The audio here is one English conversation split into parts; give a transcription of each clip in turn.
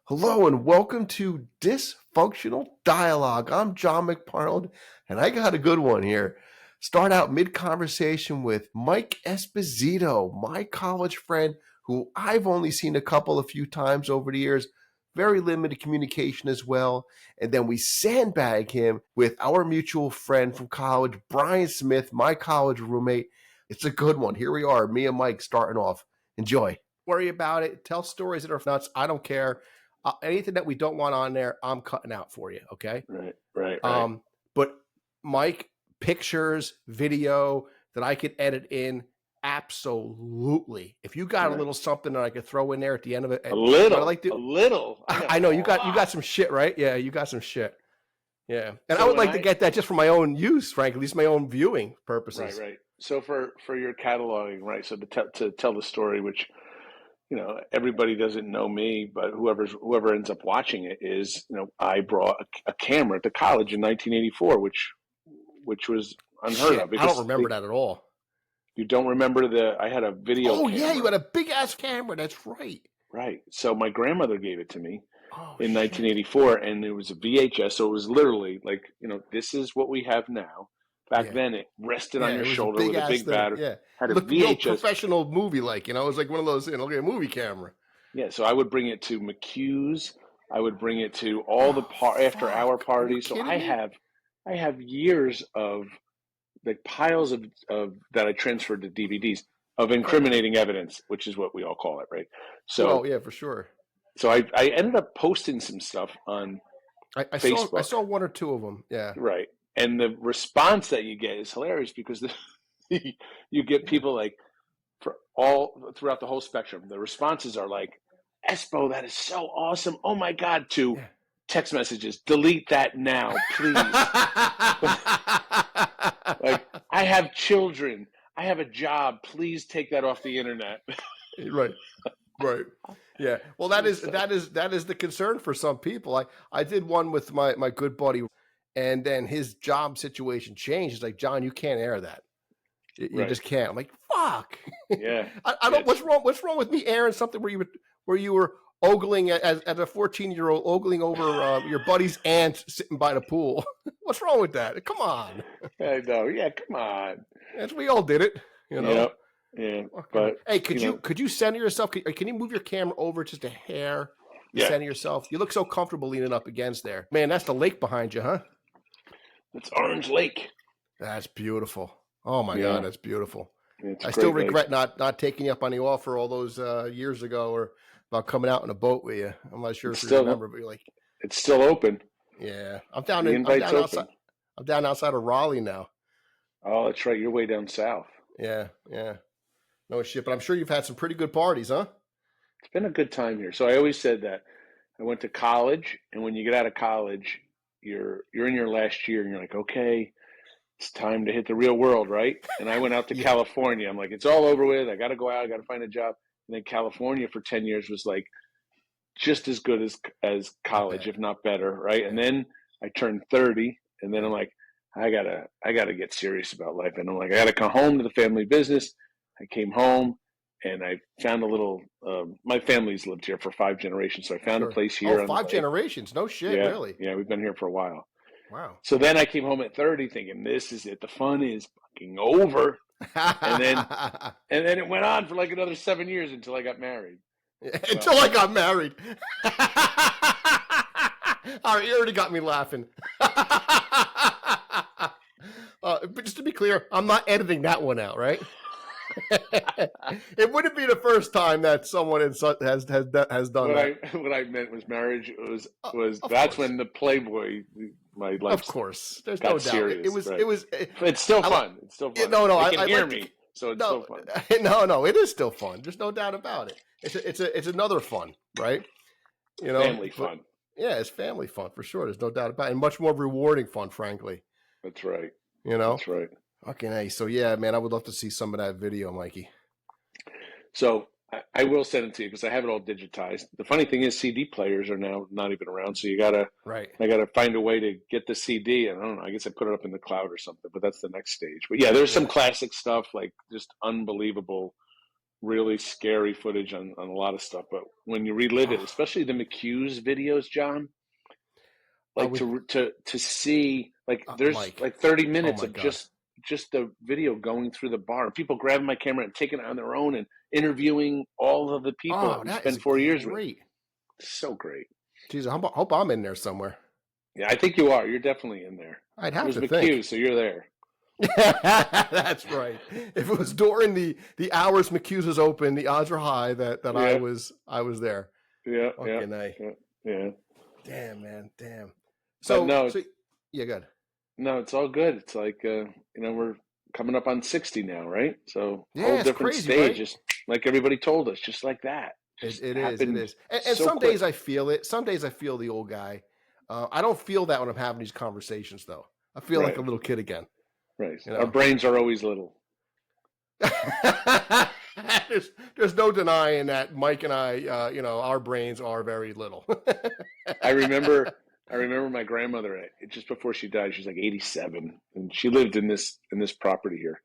Hello and welcome to Dysfunctional Dialogue. I'm John McParland, and I got a good one here. Start out mid-conversation with Mike Esposito, my college friend who I've only seen a few times over the years. Very limited communication as well. And then we sandbag him with our mutual friend from college, Brian Smith, my college roommate. It's a good one. Here we are, me and Mike starting off. Enjoy. Worry about it. Tell stories that are nuts. I don't care. Anything that we don't want on there, I'm cutting out for you. Okay. Right. But Mike, pictures, video that I could edit in. Absolutely. If you got a little something that I could throw in there at the end of it, a little. I know you got some shit, right? Yeah, you got some shit. Yeah, and so I would like to get that just for my own use, frankly, at least my own viewing purposes. Right. So for your cataloging, right? So to tell the story, which everybody doesn't know me, but whoever ends up watching it is, I brought a camera to college in 1984, which was unheard of. I don't remember that at all. You don't remember I had a video camera. Yeah, you had a big ass camera. That's right. Right. So my grandmother gave it to me in 1984, and it was a VHS. So it was literally like, this is what we have now. Back then, it rested on your shoulder with a big battery. Yeah. Had a VHS. Professional movie, like, it was like one of those, like a movie camera. Yeah, so I would bring it to McHugh's. I would bring it to all the after-hour parties. So I have years of like piles of that I transferred to DVDs of incriminating evidence, which is what we all call it, right? So, yeah, for sure. So I ended up posting some stuff on Facebook. I saw one or two of them. Yeah. Right. And the response that you get is hilarious because you get people like throughout the whole spectrum. The responses are like, Espo, that is so awesome. Oh my God, to text messages, delete that now, please. Like, I have children. I have a job. Please take that off the internet. Right. Yeah. Well, that is the concern for some people. I did one with my good buddy, and then his job situation changed. It's like, John, you can't air that. You just can't. I'm like, fuck. Yeah. I don't. What's wrong with me airing something where you were ogling as a 14-year-old ogling over your buddy's aunt sitting by the pool? What's wrong with that? Come on. I know. Yeah. Come on. We all did it. Yep. Yeah. But hey, could you center yourself? Can you move your camera over just a hair? Center yourself. You look so comfortable leaning up against there. Man, that's the lake behind you, huh? It's Orange Lake. That's beautiful. Oh my God, that's beautiful. It's I still regret not taking you up on the offer all those years ago, or about coming out in a boat with you. I'm not sure if you remember, but you're like, it's still open. Yeah, I'm down outside of Raleigh now. Oh, that's right. You're way down south. Yeah. No shit, but I'm sure you've had some pretty good parties, huh? It's been a good time here. So I always said that I went to college, and when you get out of college, you're in your last year, and you're like, okay, it's time to hit the real world, right? And I went out to California. I'm like, it's all over with. I got to go out. I got to find a job. And then California for 10 years was like just as good as college, if not better, right? And then I turned 30, and then I'm like, I gotta get serious about life. And I'm like, I gotta come home to the family business. I came home, and I found a little. My family's lived here for 5 generations, so I found a place here. Oh, 5 generations? No shit, really? Yeah, we've been here for a while. Wow. So then I came home at 30 thinking, this is it. The fun is fucking over. and then it went on for like another 7 years until I got married. Until I got married. All right, you already got me laughing. But just to be clear, I'm not editing that one out, right? It wouldn't be the first time that someone has done that. What I meant was marriage. Was that's when the Playboy, my life. Of course, there's no doubt. Serious, it's still fun. It's still fun. No, I can hear me, so it's still fun. No, it is still fun. There's no doubt about it. It's another fun, right? Family fun. Yeah, it's family fun for sure. There's no doubt about it, and much more rewarding fun, frankly. That's right. That's right. Okay, nice. So yeah, man, I would love to see some of that video, Mikey. So I will send it to you because I have it all digitized. The funny thing is, CD players are now not even around, so I gotta find a way to get the CD. And I don't know. I guess I put it up in the cloud or something, but that's the next stage. But yeah, there's some classic stuff, like just unbelievable really scary footage on a lot of stuff. But when you relive it, especially the McHugh's videos, John, like to see, like there's Mike. like 30 minutes my of God. just the video going through the bar, people grabbing my camera and taking it on their own and interviewing all of the people that we spent 4 years with. So great. Jeez, I hope I'm in there somewhere. Yeah, I think you are. You're definitely in there. I'd have it was to McHugh, think. So you're there. That's right. If it was during the hours McHugh's was open, the odds are high that I was there. Yeah. Yeah. Damn, man. Damn. So yeah, good. No, it's all good. It's like we're coming up on 60 now, right? So yeah, whole different crazy, stage, right? just like everybody told us, just like that. It is. And so some days I feel it. Some days I feel the old guy. I don't feel that when I'm having these conversations, though. I feel like a little kid again. Right. Our brains are always little. There's no denying that Mike and I, our brains are very little. I remember my grandmother, just before she died, she's like 87, and she lived in this property here.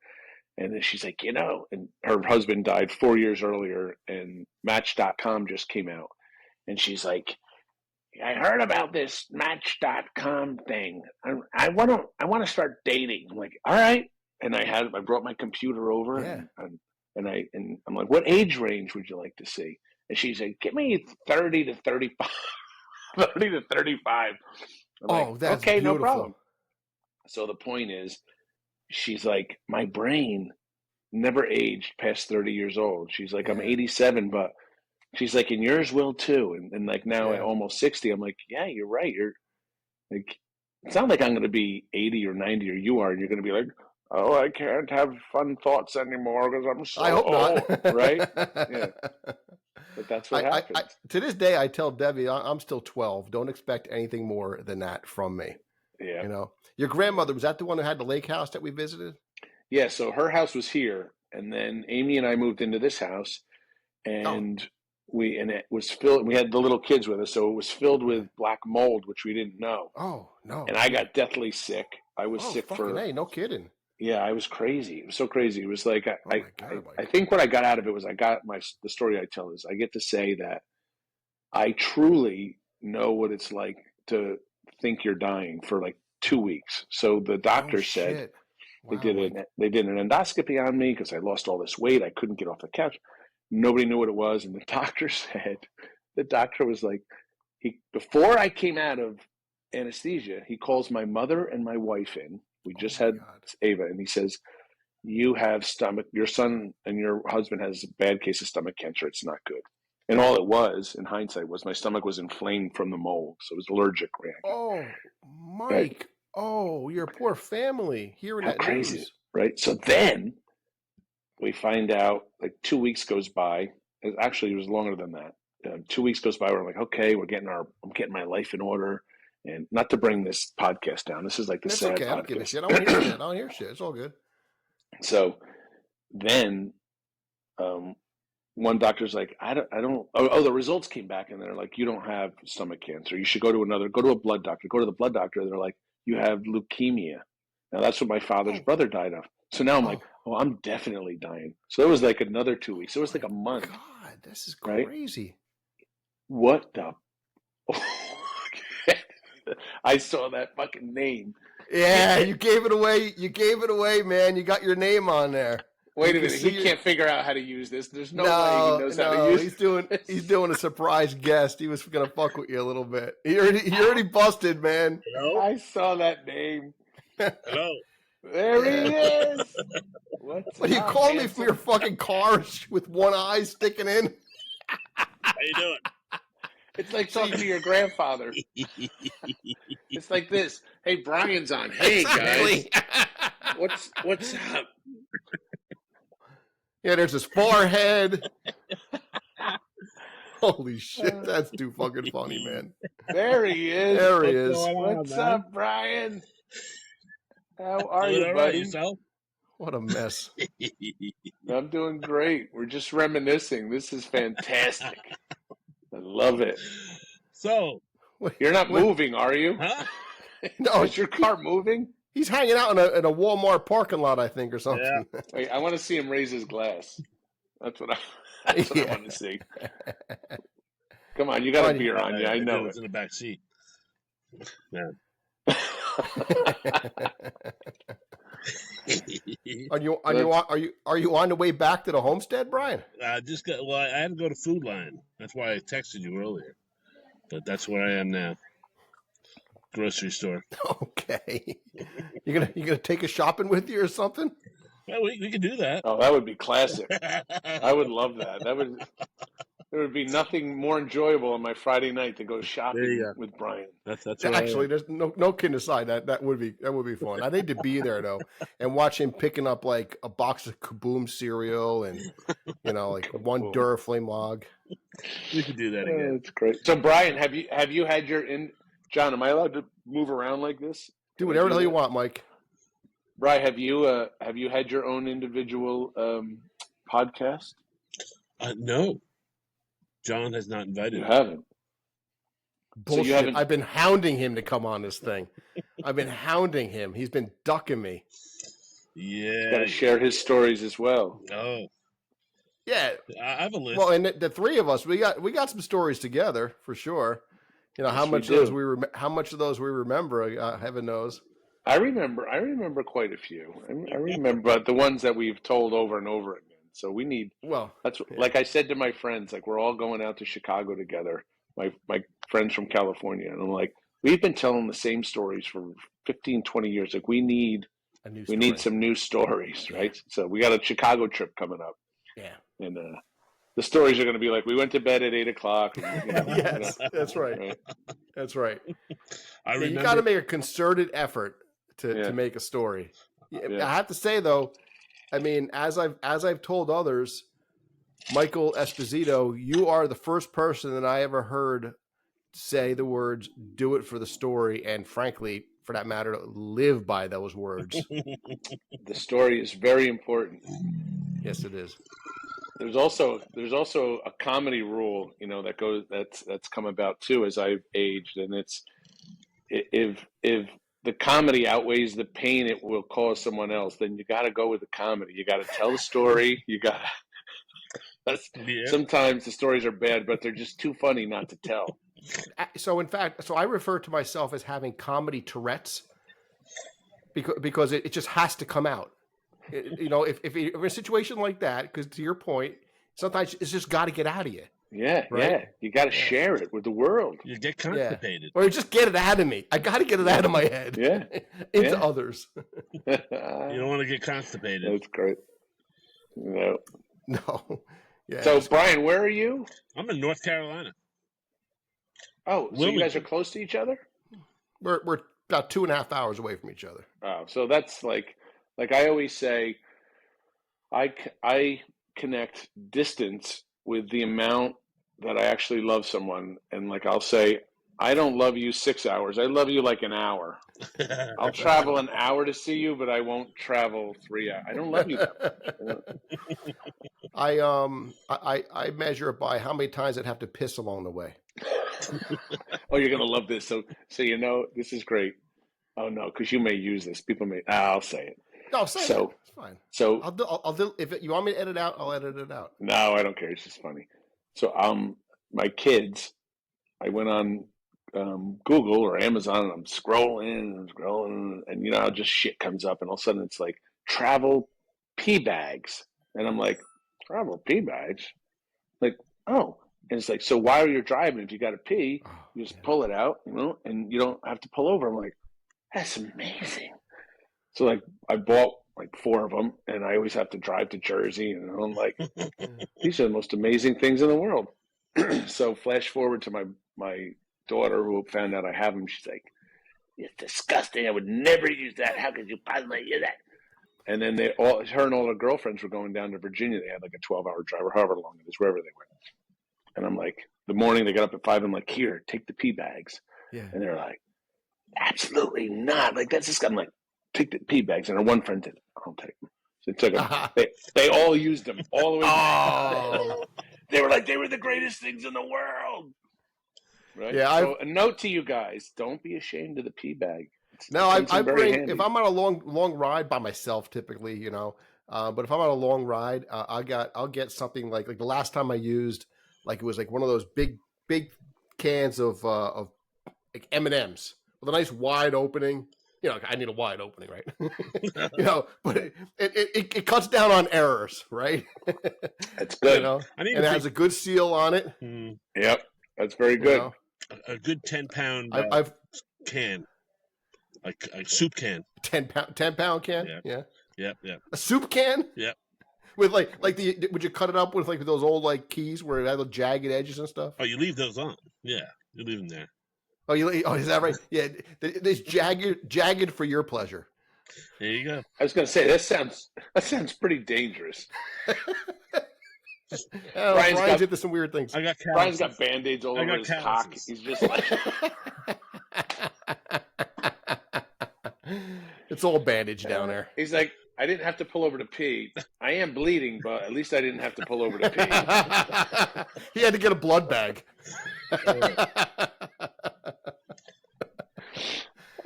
And then she's like, and her husband died 4 years earlier, and Match.com just came out. And she's like, I heard about this Match.com thing. I want to start dating. I'm like, all right. And I brought my computer over, and I'm like, what age range would you like to see? And she's like, give me 30 to 35. 30 to 35. That's okay, beautiful. no problem. So the point is, she's like, my brain never aged past 30 years old. She's like, I'm 87, but she's like, and yours will too. And like now at almost 60, I'm like, yeah, you're right. You're like, it's not like I'm going to be 80 or 90 or you are, and you're going to be like, oh, I can't have fun thoughts anymore because I'm so old. Not. Right? Yeah. But that's what happens. To this day, I tell Debbie, I'm still 12. Don't expect anything more than that from me. Yeah. Your grandmother, was that the one who had the lake house that we visited? Yeah. So her house was here, and then Amy and I moved into this house, and it was filled. We had the little kids with us, so it was filled with black mold, which we didn't know. Oh no! And I got deathly sick. I was sick for. Hey, no kidding. Yeah, I was crazy. It was so crazy. It was like I think what I got out of it was the story I tell is I get to say that I truly know what it's like to think you're dying for like 2 weeks. So the doctor said they did an endoscopy on me because I lost all this weight. I couldn't get off the couch. Nobody knew what it was, and the doctor was like, before I came out of anesthesia, he calls my mother and my wife in. We just had Ava, and he says, you have your son and your husband has a bad case of stomach cancer. It's not good. And all it was, in hindsight, was my stomach was inflamed from the mold. So it was allergic reaction. Oh, Mike. Right. Oh, your poor family hearing that crazy news. Right? So then we find out, like 2 weeks goes by. Actually, it was longer than that. 2 weeks goes by. We're like, okay, I'm getting my life in order. And not to bring this podcast down. This is like the sad podcast. I don't give a shit. I don't hear shit. I don't hear shit. It's all good. So then one doctor's like, I don't. Oh, the results came back and they're like, you don't have stomach cancer. You should go to a blood doctor. Go to the blood doctor. They're like, you have leukemia. Now that's what my father's brother died of. So now I'm like, I'm definitely dying. So it was like another 2 weeks. It was like a month. God, this is crazy. Right? What the? I saw that fucking name. Yeah, you gave it away. You gave it away, man. You got your name on there. Wait a minute. He can't figure out how to use this. There's no way he knows how to use it. He's doing a surprise guest. He was going to fuck with you a little bit. He already busted, man. Hello? I saw that name. Hello. There he is. What are you calling me from your fucking car with one eye sticking in? How you doing? It's like talking to your grandfather. It's like this. Hey, Brian's on. Hey, guys. What's up? Yeah, there's his forehead. Holy shit, that's too fucking funny, man. There he is. There he is. What's up, Brian? How are you, buddy? Yourself? What a mess. I'm doing great. We're just reminiscing. This is fantastic. I love it. So you're not moving, are you? Huh? No, is your car moving? He's hanging out in a Walmart parking lot, I think, or something. Yeah. Wait, I want to see him raise his glass. That's what I want to see. Come on, you got a beer on you. I know it's in the back seat. Yeah. Are you on the way back to the homestead, Brian? I had to go to Food Line. That's why I texted you earlier. But that's where I am now. Grocery store. Okay. You gonna take a shopping with you or something? Well, we could do that. Oh, that would be classic. I would love that. There would be nothing more enjoyable on my Friday night to go shopping with Brian. That's actually there's no kidding aside. That would be fun. I need to be there though and watch him picking up like a box of Kaboom cereal and like one Duraflame log. We could do that again. That's great. So Brian, have you had John, am I allowed to move around like this? Do whatever the hell you want, Mike. Brian, have you had your own individual podcast? No. John has not invited me. You haven't. Bullshit. So you haven't... I've been hounding him to come on this thing. I've been hounding him. He's been ducking me. Yeah. He's got to share his stories as well. Oh. Yeah. I have a list. Well, and the three of us, we got some stories together for sure. Yes, how much of those we remember, heaven knows. I remember quite a few. I remember the ones that we've told over and over again. So we need. Well, like I said to my friends, like we're all going out to Chicago together. My friends from California, and I'm like, we've been telling the same stories for 15, 20 years. Like we need some new stories, right? So we got a Chicago trip coming up. Yeah, and the stories are going to be like we went to bed at 8:00. Yes, that's right. That's right. You got to make a concerted effort to make a story. Yeah. I have to say though, I mean, as I've told others, Michael Esposito, you are the first person that I ever heard say the words "do it for the story," and frankly, for that matter, live by those words. The story is very important. Yes, it is. There's also a comedy rule, that's come about too as I've aged, and it's if the comedy outweighs the pain it will cause someone else, then you got to go with the comedy. You got to tell the story. You got to. Sometimes the stories are bad, but they're just too funny not to tell. So, in fact, I refer to myself as having comedy Tourette's because it just has to come out. If you're in a situation like that, because to your point, sometimes it's just got to get out of you. Yeah, right? Yeah. You got to share it with the world. You get constipated. Or you just get it out of me. I got to get it out of my head. Yeah. Into others. You don't want to get constipated. That's great. No. Yeah. So, Brian, where are you? I'm in North Carolina. Oh, so you guys are close to each other? We're about 2.5 hours away from each other. Oh, so that's like I always say, I connect distance with the amount that I actually love someone. And like I'll say, I don't love you 6 hours. I love you like an hour. I'll travel an hour to see you, but I won't travel 3 hours. I don't love you that much. I measure it by how many times I'd have to piss along the way. Oh, you're gonna love this. So this is great. Oh no, because you may use this. People may. I'll say it. No, say it. It's fine. So I'll do. If you want me to edit out, I'll edit it out. No, I don't care. It's just funny. So my kids, I went on Google or Amazon and I'm scrolling, and how just shit comes up, and all of a sudden it's like travel pee bags, and I'm like, travel pee bags, like, oh. And it's like, so while you're driving, if you got to pee, you just pull it out, and you don't have to pull over. I'm like, that's amazing. So like, I bought like 4 of them, and I always have to drive to Jersey, and I'm like, these are the most amazing things in the world. So flash forward to my daughter who found out I have them. She's like, it's disgusting. I would never use that. How could you possibly use that? And then her and all her girlfriends were going down to Virginia. They had like a 12-hour drive or however long it is, wherever they went. And I'm like, the morning they got up at 5, I'm like, here, take the pee bags. Yeah. And they're like, absolutely not. Like, that's just, I'm like, take the pee bags. And her one friend did, I'll take them. So they took them. They all used them all the way back. They were like, they were the greatest things in the world. Right? Yeah. So a note to you guys, don't be ashamed of the pee bag. I bring, if I'm on a long ride by myself, typically, But if I'm on a long ride, I'll get something like the last time I used, like it was like one of those big cans of like M&Ms with a nice wide opening. You know, I need a wide opening, right? You know, but it cuts down on errors, right? That's good. You know, and it has a good seal on it. Yep, that's very good. You know? A good 10-pound I've can, like a soup can. 10-pound can. Yeah. Yep. A soup can. Yep. With would you cut it up with like those old like keys where it had the jagged edges and stuff? Oh, you leave those on. Yeah, you leave them there. Oh, is that right? Yeah, it's jagged for your pleasure. There you go. I was going to say that sounds pretty dangerous. Brian's into some weird things. Brian's got Band-Aids all over his cock. He's just like it's all bandage down there. He's like, I didn't have to pull over to pee. I am bleeding, but at least I didn't have to pull over to pee. He had to get a blood bag.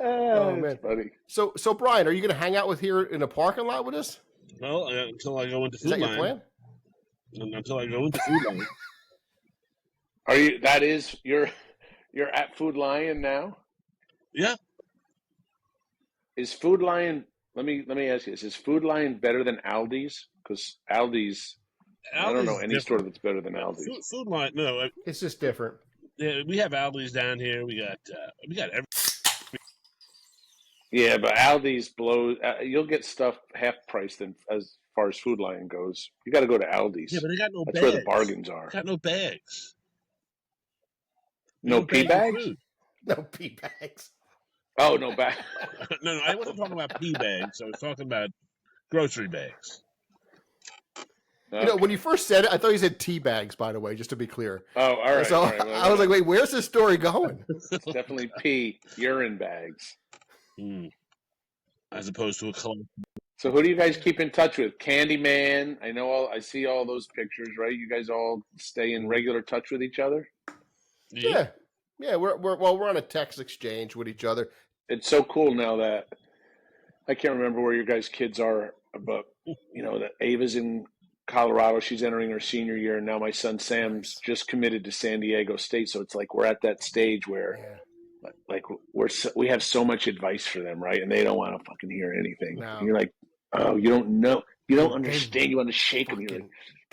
Oh man, funny. So Brian, are you going to hang out here in a parking lot with us? Well, until I go into Food Line. Is that your plan? Until I go into Food Line. Are you? That is you're at Food Lion now? Yeah. Is Food Lion? Let me ask you this: is Food Lion better than Aldi's? Because Aldi's, I don't know any store that's better than Aldi's. Food Lion, no, it's just different. Yeah, we have Aldi's down here. We got every. Yeah, but Aldi's blows. You'll get stuff half priced as far as Food Lion goes. You got to go to Aldi's. Yeah, but they got no That's bags. where the bargains are. Got no bags. No pee bags? No pee bags. Oh, no bag. No, I wasn't talking about pee bags. I was talking about grocery bags. Okay. You know, when you first said it, I thought you said tea bags, by the way, just to be clear. Oh, all right. So all right, well, I was like, wait, where's this story going? It's definitely urine bags. As opposed to a collection. So who do you guys keep in touch with? Candyman. I see all those pictures, right? You guys all stay in regular touch with each other? Yeah. We're on a text exchange with each other. It's so cool now that I can't remember where your guys' kids are, but that Ava's in Colorado. She's entering her senior year, and now my son Sam's just committed to San Diego State. So it's like we're at that stage where, like, we have so much advice for them, right? And they don't want to fucking hear anything. No. And you're like, oh, you don't know, you don't understand. You want to shake them. You're like,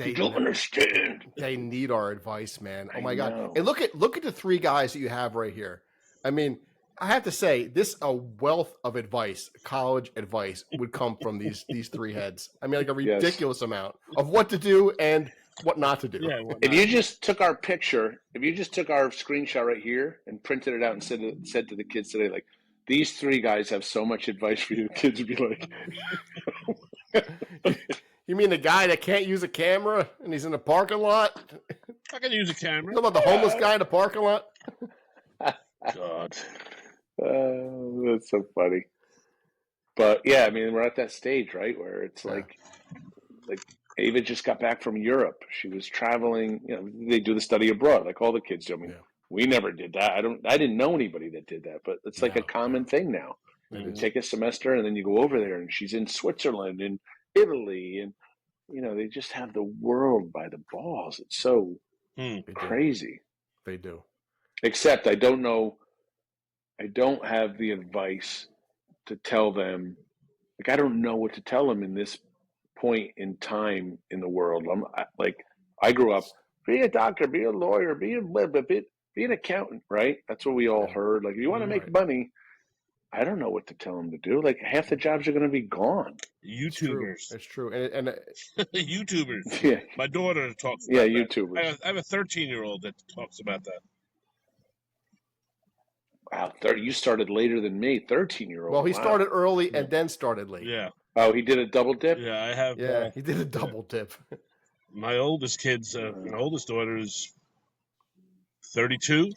you don't understand. They need our advice, man. Oh my God! know. And look at the three guys that you have right here. I mean, I have to say, a wealth of advice, college advice, would come from these three heads. I mean, like a ridiculous amount of what to do and what not to do. Yeah, if you just took our picture, if you just took our screenshot right here and printed it out and said to the kids today, like, these three guys have so much advice for you, the kids would be like, you mean the guy that can't use a camera and he's in the parking lot? I can use a camera. How about the homeless guy in the parking lot? God. That's so funny. But yeah, I mean, we're at that stage, right, where it's like Ava just got back from Europe. She was traveling. They do the study abroad, like all the kids do. I mean, we never did that. I didn't know anybody that did that, but it's like a common thing now. You take a semester and then you go over there, and she's in Switzerland and Italy, and they just have the world by the balls. It's so crazy. They do. Except I don't know. I don't have the advice to tell them. Like, I don't know what to tell them in this point in time in the world. I grew up, be a doctor, be a lawyer, be an accountant, right? That's what we all heard. Like, if you want to make money, I don't know what to tell them to do. Like, half the jobs are going to be gone. YouTubers. It's true. And YouTubers. Yeah. My daughter talks about that. YouTubers. I have a 13-year-old that talks about that. Wow, you started later than me, 13-year-old. Well, he started early and then started late. Yeah. Oh, he did a double dip? Yeah, I have. Yeah, he did a double dip. My oldest my oldest daughter is 32.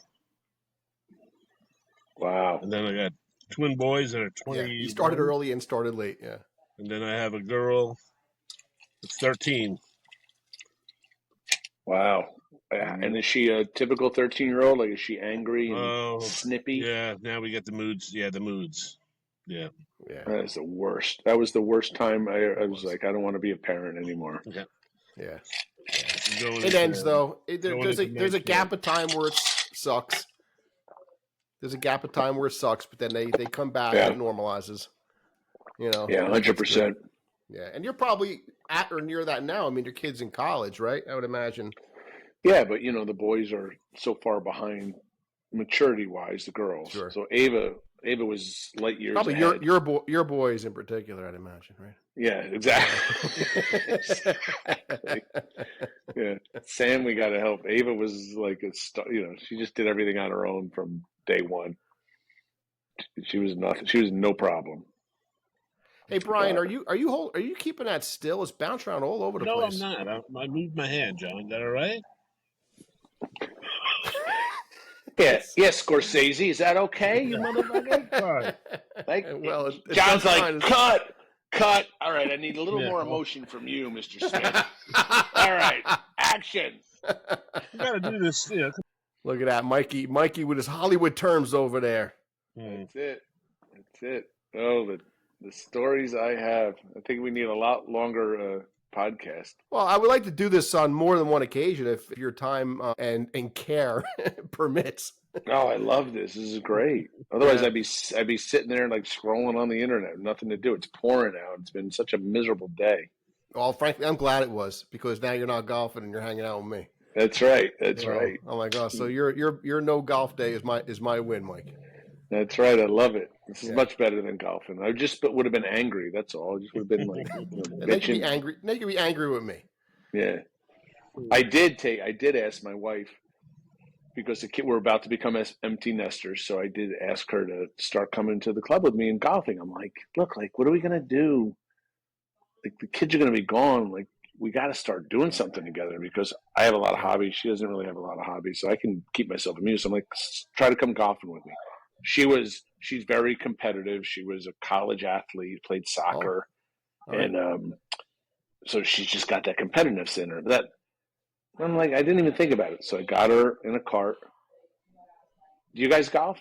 Wow. And then I got twin boys that are 20. Yeah, he started early and started late, yeah. And then I have a girl that's 13. Wow. And is she a typical 13-year-old? Like, is she angry and snippy? Yeah, now we get the moods. Yeah, the moods. Yeah. Yeah. That is the worst. That was the worst time. I was like, I don't want to be a parent anymore. Yeah. Yeah. Going It into- ends though. going There's a into there's a night gap shift. of time where it sucks. There's a gap of time where it sucks, but then they come back Yeah. and it normalizes. You know. Yeah, That's good. 100%. Yeah, and you're probably at or near that now. I mean, your kid's in college, right? I would imagine. Yeah, but you know, the boys are so far behind maturity-wise, the girls. Sure. So Ava was light years Probably ahead. your boys in particular, I'd imagine, right? Yeah, exactly. Exactly. Yeah, Sam, we got to help. Ava was like she just did everything on her own from day one. She was nothing. She was no problem. Hey Brian, are you keeping that still? It's bouncing around all over the No, place. I'm not. I moved my hand, John. Is that all right? Yeah, Scorsese, is that okay, you motherfucker? Fine. Like, well, John's that's like, fine. cut. All right, I need a little Yeah, more well. emotion from you, Mr. Smith. All right, action. You got to do this. You know. Look at that, Mikey with his Hollywood terms over there. That's it. Oh, the stories I have. I think we need a lot longer podcast. Well, I would like to do this on more than one occasion if your time and care permits. Oh, I love this. This is great. Otherwise, Yeah. I'd be sitting there like scrolling on the internet, nothing to do. It's pouring out. It's been such a miserable day. Well, frankly, I'm glad it was because now you're not golfing and you're hanging out with me. That's right. That's right. Oh my gosh! So your no golf day is my win, Mike. That's right. I love it. This is Yeah. much better than golfing. I just would have been angry. That's all. I just would have been like And they can be bitching. angry. They can be angry with me. Yeah. I did ask my wife because the kid we're about to become empty nesters, so I did ask her to start coming to the club with me and golfing. I'm like, look, like, what are we gonna do? Like, the kids are gonna be gone. Like, we got to start doing something together because I have a lot of hobbies. She doesn't really have a lot of hobbies, so I can keep myself amused. So I'm like, try to come golfing with me. She's very competitive. She was a college athlete, played soccer, and so she's just got that competitiveness in her. That I'm like, I didn't even think about it. So I got her in a cart. Do you guys golf?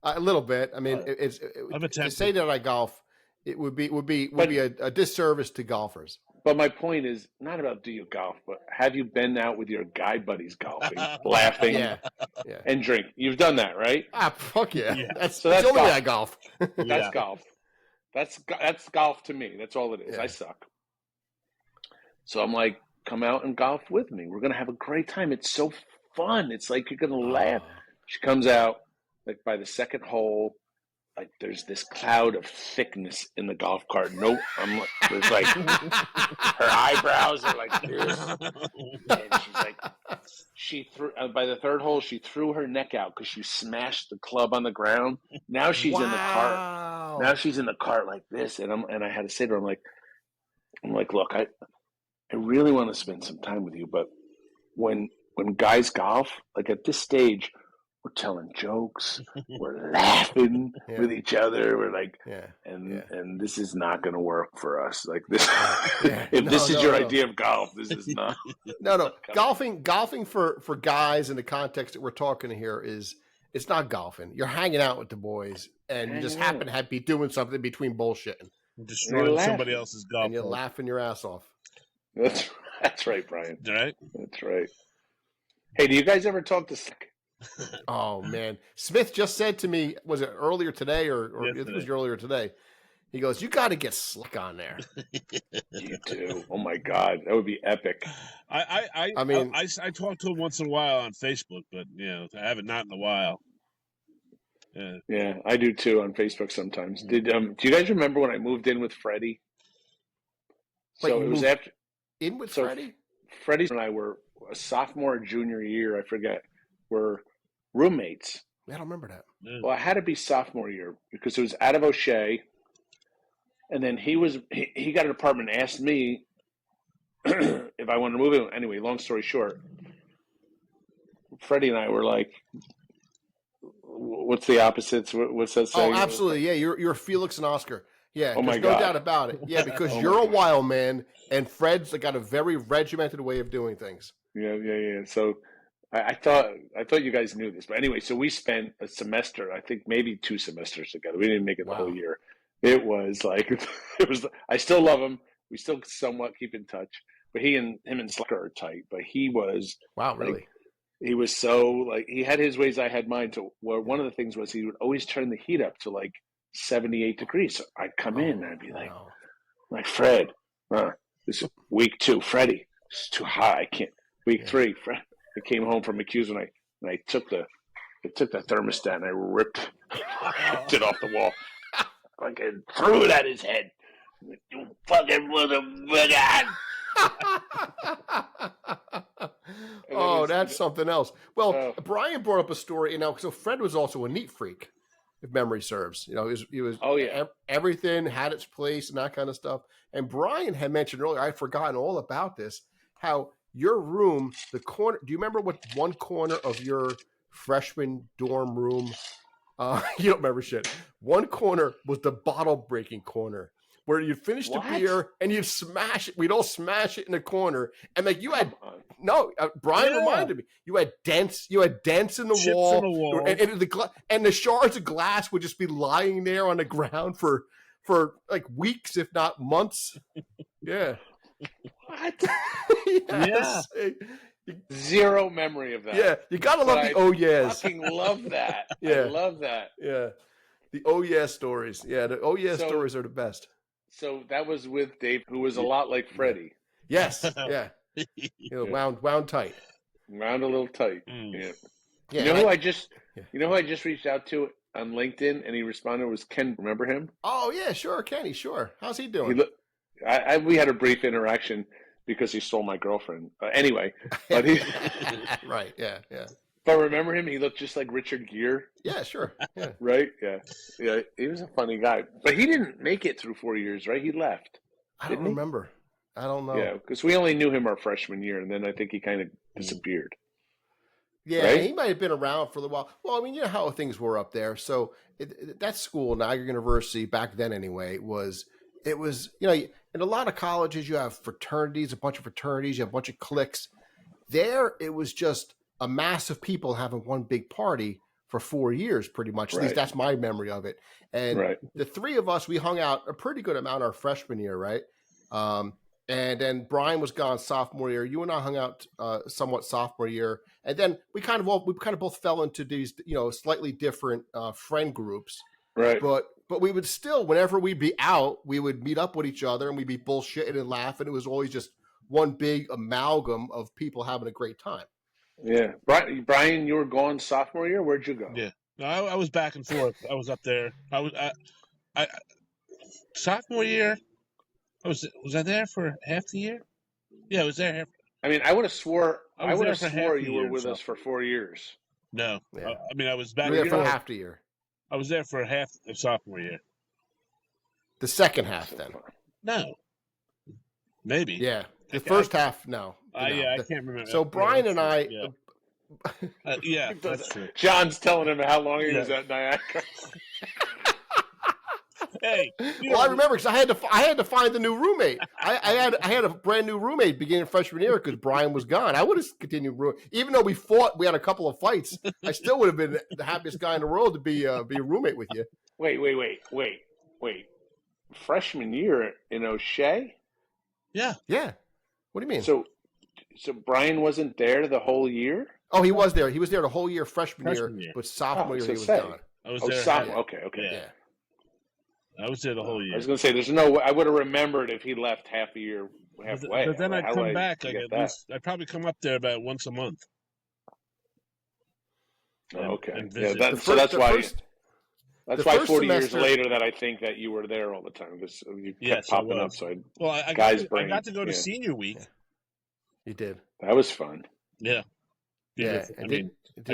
A little bit. I mean, to say that I golf, it would be a disservice to golfers. But my point is not about do you golf, but have you been out with your guy buddies golfing, laughing, and drink? You've done that, right? Fuck yeah. That's the only way I golf. That's golf. That's golf to me. That's all it is. Yeah. I suck. So I'm like, come out and golf with me. We're gonna have a great time. It's so fun. It's like you're gonna laugh. She comes out like by the second hole. Like there's this cloud of thickness in the golf cart. Nope, there's like her eyebrows are like this, and she's like, she threw by the third hole. She threw her neck out because she smashed the club on the ground. Now she's in the cart. Now she's in the cart like this, and I had to say to her, I'm like, look, I really want to spend some time with you, but when guys golf, like at this stage, we're telling jokes, we're laughing with each other. We're like, and this is not going to work for us. Like this, if this is your idea of golf, this is not. No. Golfing for guys in the context that we're talking here it's not golfing. You're hanging out with the boys, and you just happen to be doing something between bullshitting, destroying somebody else's golf, and you're laughing your ass off. That's right, Brian. Right. That's right. Hey, do you guys ever talk to? Oh man, Smith just said to me, was it earlier today or it was earlier today? He goes, "You got to get Slick on there." You do. Oh my God, that would be epic. I mean, I talk to him once in a while on Facebook, but I haven't not in a while. Yeah, I do too on Facebook sometimes. Do you guys remember when I moved in with Freddie? So it was after Freddie. Freddie and I were a sophomore or junior year. I forget. Were roommates. I don't remember that. Well, I had to be sophomore year because it was out of O'Shea, and then he got an apartment and asked me if I wanted to move in. Anyway, long story short, Freddie and I were like, "What's the opposites? What's that saying?" Oh, absolutely, yeah. You're Felix and Oscar. Yeah, oh my there's God. no doubt about it. Yeah, because you're a wild man, and Fred's got a very regimented way of doing things. Yeah. So I thought you guys knew this, but anyway, so we spent a semester, I think maybe 2 semesters together. We didn't make it the whole year. It was like it was. I still love him. We still somewhat keep in touch, but him and Slacker are tight. But he was really? Like, he was so like he had his ways, I had mine. To where one of the things was he would always turn the heat up to like 78 degrees. So I'd come in and I'd be like Fred, this is week 2, Freddie, it's too hot. I can't. Week 3, Fred. I came home from McHugh's and I took the thermostat and I ripped it off the wall. Fucking threw it at his head. You fucking motherfucker! Oh, that's something else. Well, Brian brought up a story, so Fred was also a neat freak, if memory serves. He was everything had its place and that kind of stuff. And Brian had mentioned earlier, I'd forgotten all about this, how your room, the corner, do you remember what one corner of your freshman dorm room, you don't remember shit. One corner was the bottle breaking corner where you'd finish the beer and you'd smash it. We'd all smash it in the corner. And like you had, Brian reminded me, you had dents in the Chips wall. in the wall. And the shards of glass would just be lying there on the ground for like weeks, if not months. Yeah. What? Yes. Yeah. Zero memory of that. Yeah, you gotta love the oh yes. Fucking love that. Yeah. I love that. Yeah. The oh yes stories. Yeah, the oh yes stories are the best. So that was with Dave, who was a lot like Freddie. Yes. Yeah. Wound tight. Wound a little tight. Mm. Yeah. You know who I just reached out to on LinkedIn and he responded was Ken. Remember him? Oh yeah, sure, Kenny. Sure. How's he doing? We had a brief interaction because he stole my girlfriend. Anyway, but he right. Yeah. But remember him? He looked just like Richard Gere. Yeah, sure. Yeah. Right? Yeah. He was a funny guy. But he didn't make it through 4 years, right? He left. I don't remember. I don't know. Yeah, because we only knew him our freshman year, and then I think he kind of disappeared. Yeah, right? He might have been around for a little while. Well, I mean, you know how things were up there. So that school, Niagara University, back then anyway, it was, in a lot of colleges, you have fraternities, a bunch of fraternities, you have a bunch of cliques. There, it was just a mass of people having one big party for 4 years, pretty much. At least that's my memory of it. And the three of us, we hung out a pretty good amount our freshman year, right? And then Brian was gone sophomore year. You and I hung out somewhat sophomore year, and then we kind of both fell into these, slightly different friend groups. Right. But we would still, whenever we'd be out, we would meet up with each other and we'd be bullshitting and laughing. It was always just one big amalgam of people having a great time. Yeah. Brian, you were gone sophomore year? Where'd you go? Yeah. No, I was back and forth. I was up there. I sophomore year, was I there for half the year? Yeah, I was there. I mean, I would have swore you were with so. us for 4 years. No. Yeah. I was back there for half the year. I was there for half of sophomore year. The second half, then. No. Maybe. Yeah. The first half, no. I can't remember. So Brian and I... Yeah, that's true. John's telling him how long he was at Niagara. Hey, well, I remember because I had to find the new roommate. I had a brand new roommate beginning freshman year because Brian was gone. I would have continued, even though we had a couple of fights. I still would have been the happiest guy in the world to be a roommate with you. Wait. Freshman year in O'Shea? Yeah. What do you mean? So Brian wasn't there the whole year? Oh, he was there. He was there the whole year, freshman year, but sophomore year he was gone. I was there. Okay. Yeah. I was there the whole year. I was going to say, there's no way I would have remembered if he left half a year, halfway. But then I'd come back. I'd probably come up there about once a month. Okay. And visit. That's why 40 years later that I think that you were there all the time because you kept popping up. So I got to go to senior week. Yeah. You did. That was fun. Yeah. Yeah. I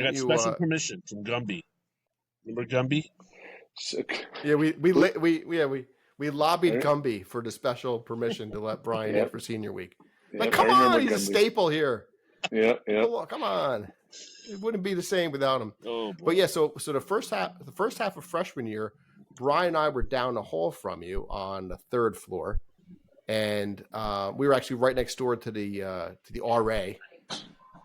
got special permission from Gumby. Remember Gumby? Yeah, we lobbied Gumby for the special permission to let Brian in for senior week. Like, come on, he's a staple here. Yeah. Come on. It wouldn't be the same without him. Oh, boy. But yeah, so the first half of freshman year, Brian and I were down the hall from you on the third floor, and we were actually right next door to the RA.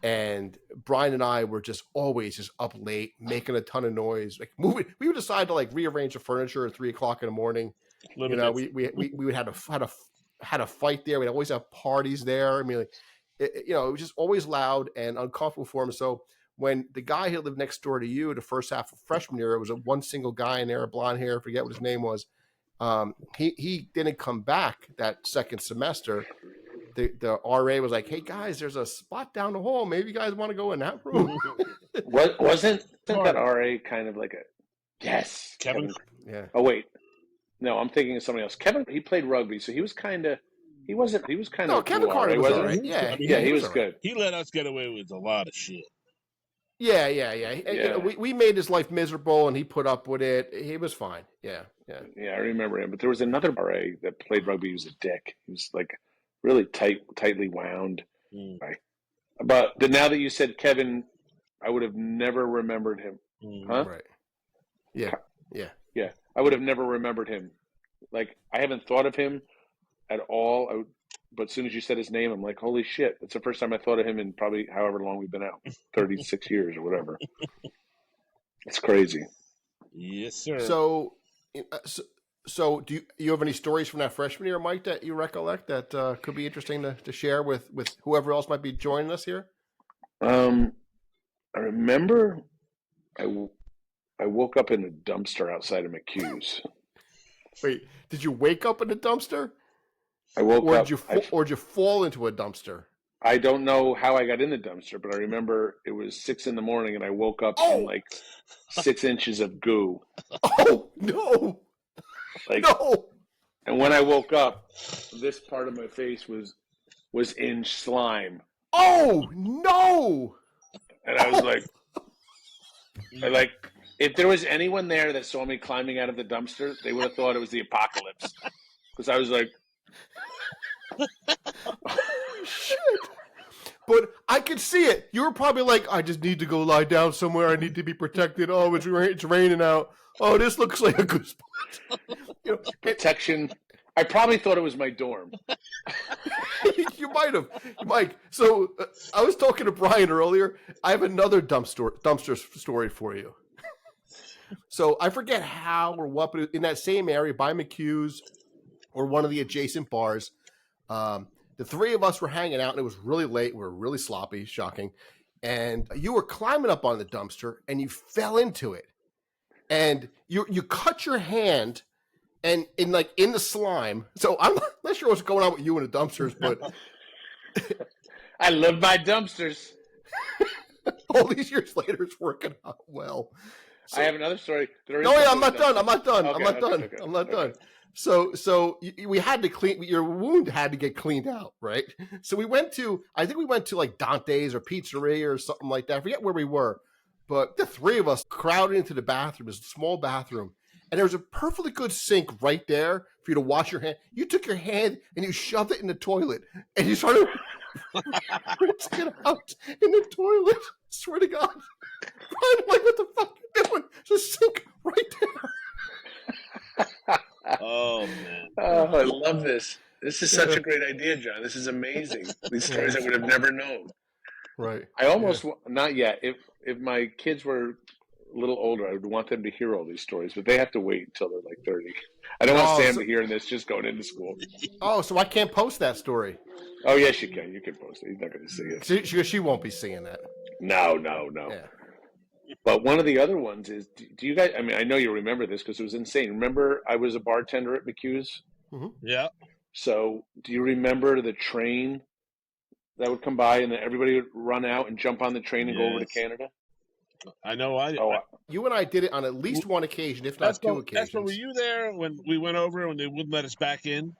And Brian and I were just always just up late, making a ton of noise, like moving. We would decide to like rearrange the furniture at 3:00 in the morning. Living We would had a fight there. We'd always have parties there. I mean, like, it was just always loud and uncomfortable for him. So when the guy who lived next door to you, the first half of freshman year, it was a one single guy in there, blonde hair, I forget what his name was. He didn't come back that second semester. The RA was like, "Hey guys, there's a spot down the hall. Maybe you guys want to go in that room." Wasn't that RA kind of like a yes, Kevin? Yeah. Oh wait, no, I'm thinking of somebody else. Kevin, he played rugby, so he was kind of. He was kind No, of. Kevin cool, Carter was wasn't all right. he? Yeah, he was all right. good. He let us get away with a lot of shit. Yeah. We made his life miserable, and he put up with it. He was fine. Yeah. Yeah, I remember him. But there was another RA that played rugby. He was a dick. He was like really tightly wound. Right. But now that you said Kevin, I would have never remembered him. Huh? Right. Yeah. I would have never remembered him. Like, I haven't thought of him at all. But as soon as you said his name, I'm like, holy shit. That's the first time I thought of him in probably however long we've been out, 36 years or whatever. It's crazy. Yes, sir. So do you have any stories from that freshman year, Mike, that you recollect that could be interesting to share with whoever else might be joining us here? I remember I woke up in a dumpster outside of McHugh's. Wait, did you wake up in a dumpster? I woke up. Or did you fall into a dumpster? I don't know how I got in the dumpster, but I remember it was 6 a.m. and I woke up in like 6 inches of goo. Oh no! No! And when I woke up, this part of my face was in slime. Oh no! And I was like, if there was anyone there that saw me climbing out of the dumpster, they would have thought it was the apocalypse. Because I was like, shit. But I could see it. You were probably like, I just need to go lie down somewhere. I need to be protected. Oh, it's raining out. Oh, this looks like a good spot. Protection. I probably thought it was my dorm. You might have, Mike. So I was talking to Brian earlier. I have another dumpster story for you. So I forget how or what, but in that same area by McHugh's or one of the adjacent bars, the three of us were hanging out, and it was really late. We were really sloppy, shocking. And you were climbing up on the dumpster, and you fell into it. And you cut your hand, and in the slime. So I'm not sure what's going on with you in the dumpsters, but I love my dumpsters. All these years later, it's working out well. So, I have another story. I'm not done. Okay. I'm not done. So we had to clean, your wound had to get cleaned out, right? So I think we went to like Dante's or Pizzeria or something like that. I forget where we were, but the three of us crowded into the bathroom. It was a small bathroom, and there was a perfectly good sink right there for you to wash your hand. You took your hand and you shoved it in the toilet, and you started rinsing it out in the toilet. I swear to God. I'm like, what the fuck are you doing? There's a sink right there. Oh, man. Oh, I love this. This is such a great idea, John. This is amazing. These stories I would have never known. Right. I almost, not yet. If my kids were a little older, I would want them to hear all these stories, but they have to wait until they're like 30. I don't want Sam to hear this just going into school. Oh, so I can't post that story. Oh, yes, you can. You can post it. He's not going to see it. She won't be seeing that. No. Yeah. But one of the other ones is, do you guys, I mean, I know you remember this because it was insane. Remember I was a bartender at McHugh's? Mm-hmm. Yeah. So do you remember the train that would come by and then everybody would run out and jump on the train and go over to Canada? I know. You and I did it on at least one occasion, if not two occasions. Were you there when we went over and they wouldn't let us back in?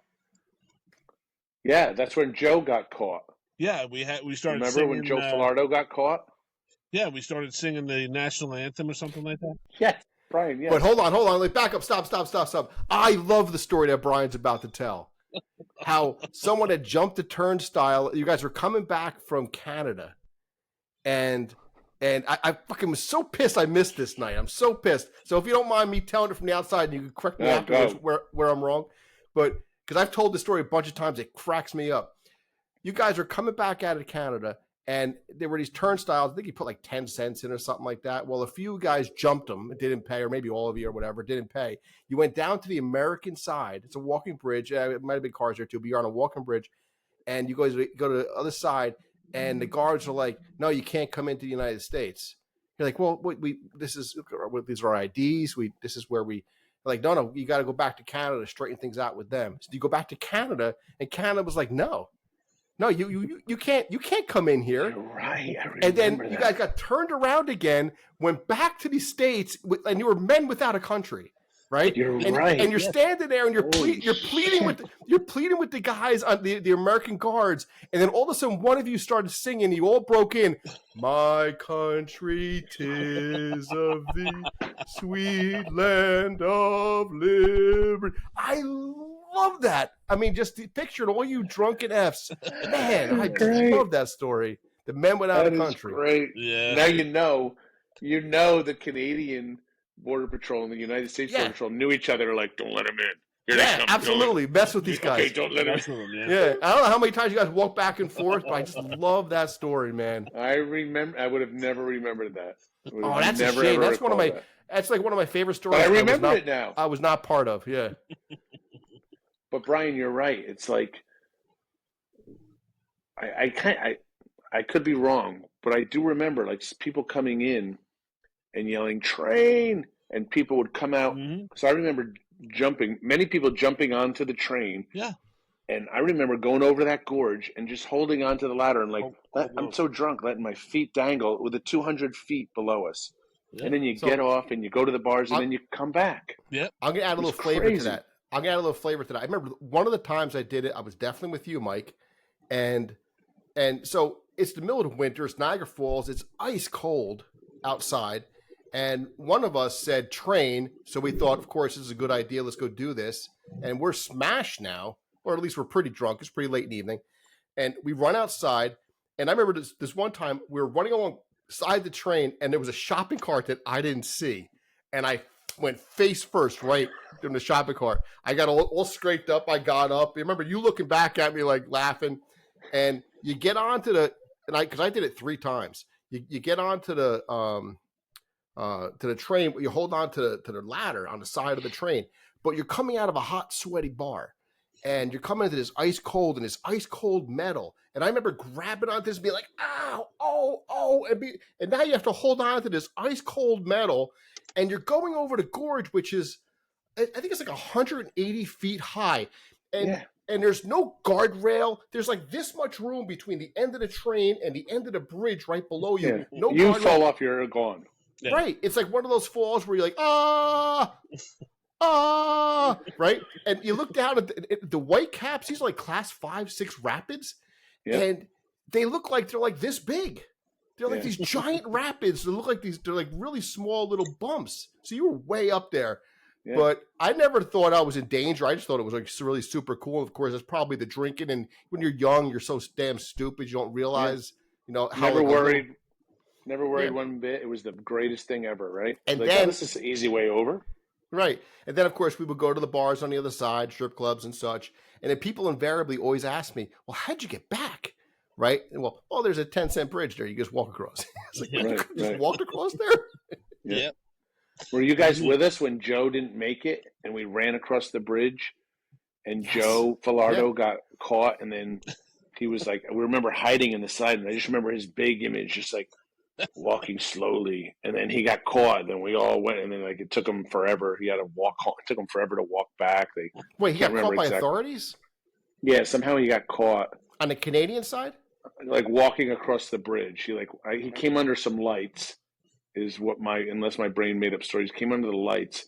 Yeah, that's when Joe got caught. Yeah, we started. Remember singing, when Joe Filardo got caught? Yeah, we started singing the national anthem or something like that. Yeah, Brian. Yeah. But hold on. Like, back up. Stop. I love the story that Brian's about to tell. How someone had jumped the turnstile. You guys were coming back from Canada, and I fucking was so pissed I missed this night. I'm so pissed. So if you don't mind me telling it from the outside, and you can correct me afterwards where I'm wrong. But because I've told this story a bunch of times, it cracks me up. You guys are coming back out of Canada, And there were these turnstiles. I think you put like 10 cents in or something like that. Well, a few guys jumped them, didn't pay, or maybe all of you or whatever, didn't pay. You went down to the American side. It's a walking bridge. It might have been cars there too, but you're on a walking bridge. And you guys go to the other side, and the guards are like, no, you can't come into the United States. You're like, well, these are our IDs. This is where we, like, no, you got to go back to Canada to straighten things out with them. So you go back to Canada, and Canada was like, no, you can't come in here. You're right. I remember and then that. you guys got turned around again, went back to the States, and you were men without a country, right? You're right. And you're standing there, and you're pleading with the guys on the American guards, and then all of a sudden one of you started singing. You all broke in, "My country 'tis of the sweet land of liberty." I love that. I mean, just picture all you drunken Fs. Man, I love that story. The men without a country. Great. Yeah. Now you know the Canadian Border Patrol and the United States Border Patrol knew each other. Like, don't let them in. Here they come. Absolutely. Mess with these guys. Okay, don't let them in. Yeah. I don't know how many times you guys walk back and forth, but I just love that story, man. I remember. I would have never remembered that. Oh, that's a shame. That's one of my. That's like one of my favorite stories. But I remember it now. I was not part of. Yeah. But Brian, you're right. It's like I could be wrong, but I do remember like people coming in and yelling "train," and people would come out. Mm-hmm. So I remember many people jumping onto the train. Yeah. And I remember going over that gorge and just holding onto the ladder and like, I'm so drunk, letting my feet dangle with the 200 feet below us. Yeah. And then you get off and you go to the bars and then you come back. Yeah. I'm going to add a little flavor to that. I remember one of the times I did it, I was definitely with you, Mike. And so it's the middle of winter, it's Niagara Falls, it's ice cold outside. And one of us said train. So we thought, of course, this is a good idea. Let's go do this. And we're smashed now, or at least we're pretty drunk. It's pretty late in the evening. And we run outside. And I remember this one time we were running alongside the train and there was a shopping cart that I didn't see. And I went face first right in the shopping cart. I got all scraped up. I got up. I remember you looking back at me like laughing. And you get onto because I did it 3 times. You get onto the train, you hold on to the ladder on the side of the train, but you're coming out of a hot, sweaty bar, and you're coming into this ice cold metal. And I remember grabbing onto this and being like, ow, oh, and now you have to hold on to this ice cold metal, and you're going over the gorge, which is, I think it's like 180 feet high. And there's no guardrail. There's like this much room between the end of the train and the end of the bridge right below you. Yeah. No you guardrail. Fall off, you're gone. Yeah. Right. It's like one of those falls where you're like, right? And you look down at the white caps. These are like class 5, 6 rapids. Yep. And they look like they're like this big. They're like these giant rapids. They look like they're like really small little bumps. So you were way up there. Yeah. But I never thought I was in danger. I just thought it was like really super cool. Of course, that's probably the drinking. And when you're young, you're so damn stupid. You don't realize, how. Never worried one bit. It was the greatest thing ever, right? And like, then this is the easy way over. Right. And then, of course, we would go to the bars on the other side, strip clubs and such. And then people invariably always ask me, well, how'd you get back? Right. And there's a 10-cent bridge there. You just walk across. It's like, you just walked across there? Yeah. Were you guys with us when Joe didn't make it and we ran across the bridge and Joe Filardo got caught? And then he was like, we remember hiding in the side. And I just remember his big image, just like walking slowly. And then he got caught. And then we all went. And then like it took him forever. He had to walk home. It took him forever to walk back. Wait, he got caught by authorities? Yeah, somehow he got caught. On the Canadian side? Like walking across the bridge. He came under some lights. Is what unless my brain made up stories, came under the lights,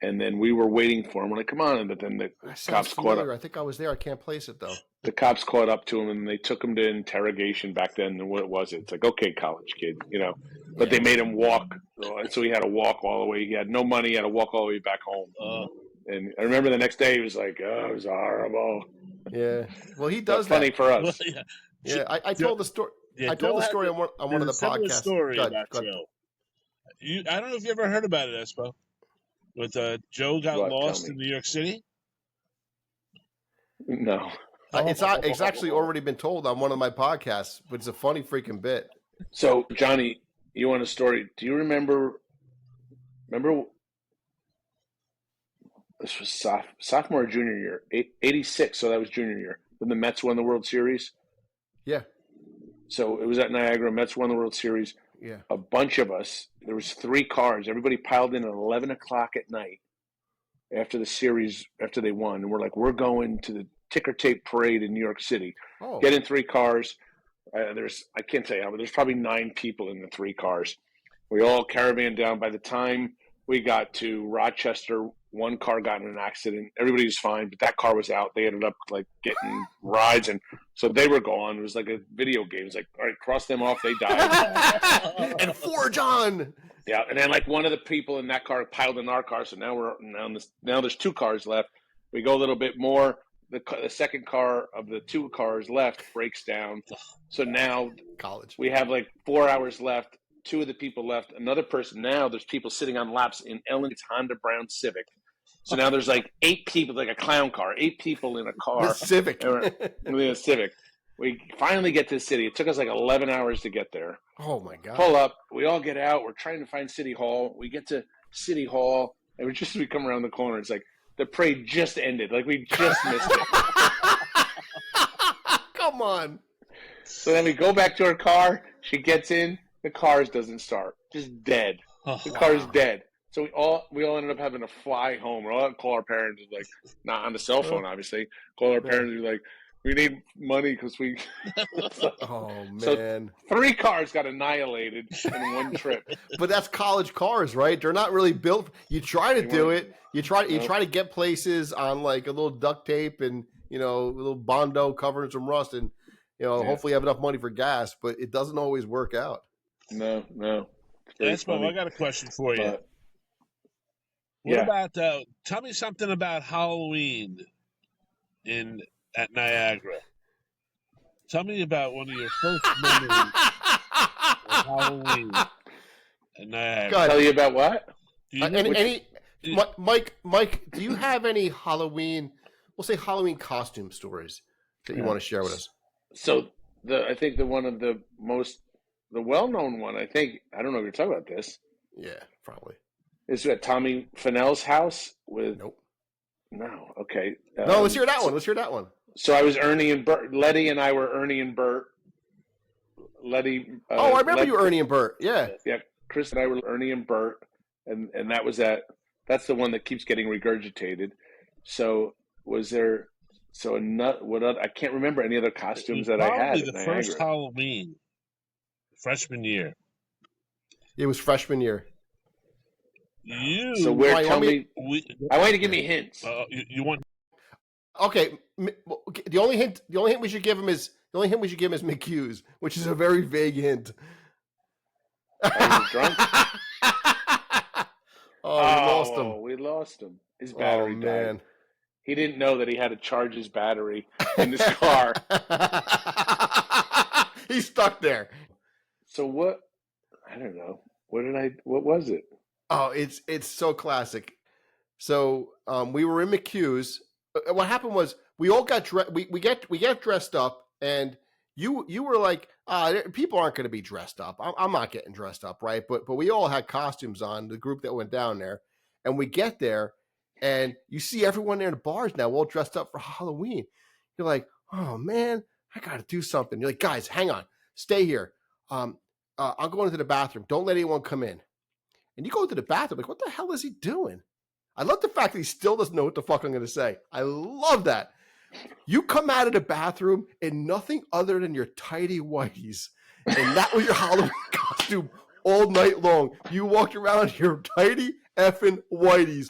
and then we were waiting for him. We're like, come on, but then the cops caught up. I think I was there. I can't place it though. The cops caught up to him, and they took him to interrogation back then. And what was it? It's like, okay, college kid, but they made him walk, so he had to walk all the way. He had no money. He had to walk all the way back home. And I remember the next day he was like, oh, it was horrible. Yeah, well, he does that. Funny for us. Well, yeah, I told the story. I told the story on one of the podcasts. Story about Joe. I don't know if you ever heard about it, Espo. With Joe got lost in New York City. No. It's actually already been told on one of my podcasts, but it's a funny freaking bit. So, Johnny, you want a story? Do you remember this was sophomore or junior year, 86, so that was junior year, when the Mets won the World Series? Yeah. So it was at Niagara. Mets won the World Series. Yeah. A bunch of us, there was 3 cars. Everybody piled in at 11 o'clock at night after the series, after they won. And we're like, we're going to the ticker tape parade in New York City. Oh. Get in 3 cars. I can't tell you how, but there's probably 9 people in the 3 cars. We all caravan down. By the time we got to Rochester, 1 car got in an accident. Everybody was fine, but that car was out. They ended up like getting rides, and so they were gone. It was like a video game. It's like, all right, cross them off. They died. And forge on. Yeah, and then like one of the people in that car piled in our car. So now now there's 2 cars left. We go a little bit more. The second car of the 2 cars left breaks down. So now we have like 4 hours left. 2 of the people left. Another person. Now there's people sitting on laps in Ellen's Honda Brown Civic. So now there's like 8 people, like a clown car, 8 people in a car. The Civic. In a Civic. We finally get to the city. It took us like 11 hours to get there. Oh, my God. Pull up. We all get out. We're trying to find City Hall. We get to City Hall, and we come around the corner. It's like the parade just ended. Like we just missed it. Come on. So then we go back to her car. She gets in. The car doesn't start. Just dead. The car is dead. So we all ended up having to fly home. We all had to call our parents, like, not on the cell phone, obviously. Call our parents and be like, we need money because we. Oh, man. So 3 cars got annihilated in one trip. But that's college cars, right? They're not really built. You try to do it. You try to get places on like a little duct tape and, a little Bondo covering some rust and, hopefully you have enough money for gas, but it doesn't always work out. No. Espo, I got a question for you. What about, tell me something about Halloween at Niagara. Tell me about one of your first memories of Halloween at Niagara. Tell you about what? Mike, do you have any Halloween, we'll say Halloween costume stories that you want to share with us? So I think the well-known one, I don't know if you're talking about this. Yeah, probably. Is at Tommy Fennell's house with? Nope. No. Okay. No, let's hear that one. So I was Ernie and Bert. Letty and I were Ernie and Bert. Letty. I remember you, Ernie and Bert. Yeah. Yeah. Chris and I were Ernie and Bert, and that was that. That's the one that keeps getting regurgitated. So was there? So what other? I can't remember any other costumes that I had. The first Halloween, freshman year. It was freshman year. So where? Tell me. I want you to give me hints. You want? Okay. The only hint we should give him is McHugh's, which is a very vague hint. Are you drunk? We lost him. His battery died. Man. He didn't know that he had to charge his battery in his car. He's stuck there. So what? I don't know. What was it? Oh, it's so classic. So we were in McHugh's. What happened was we all got we get dressed up, and you were like, people aren't going to be dressed up. I'm not getting dressed up, right? But we all had costumes on, the group that went down there, and we get there, and you see everyone there in the bars now all dressed up for Halloween. You're like, oh man, I got to do something. You're like, guys, hang on, stay here. I'll go into the bathroom. Don't let anyone come in. And you go into the bathroom, like, what the hell is he doing? I love the fact that he still doesn't know what the fuck I'm going to say. I love that. You come out of the bathroom in nothing other than your tidy whities. And that was your Halloween costume all night long. You walked around in your tidy effing whities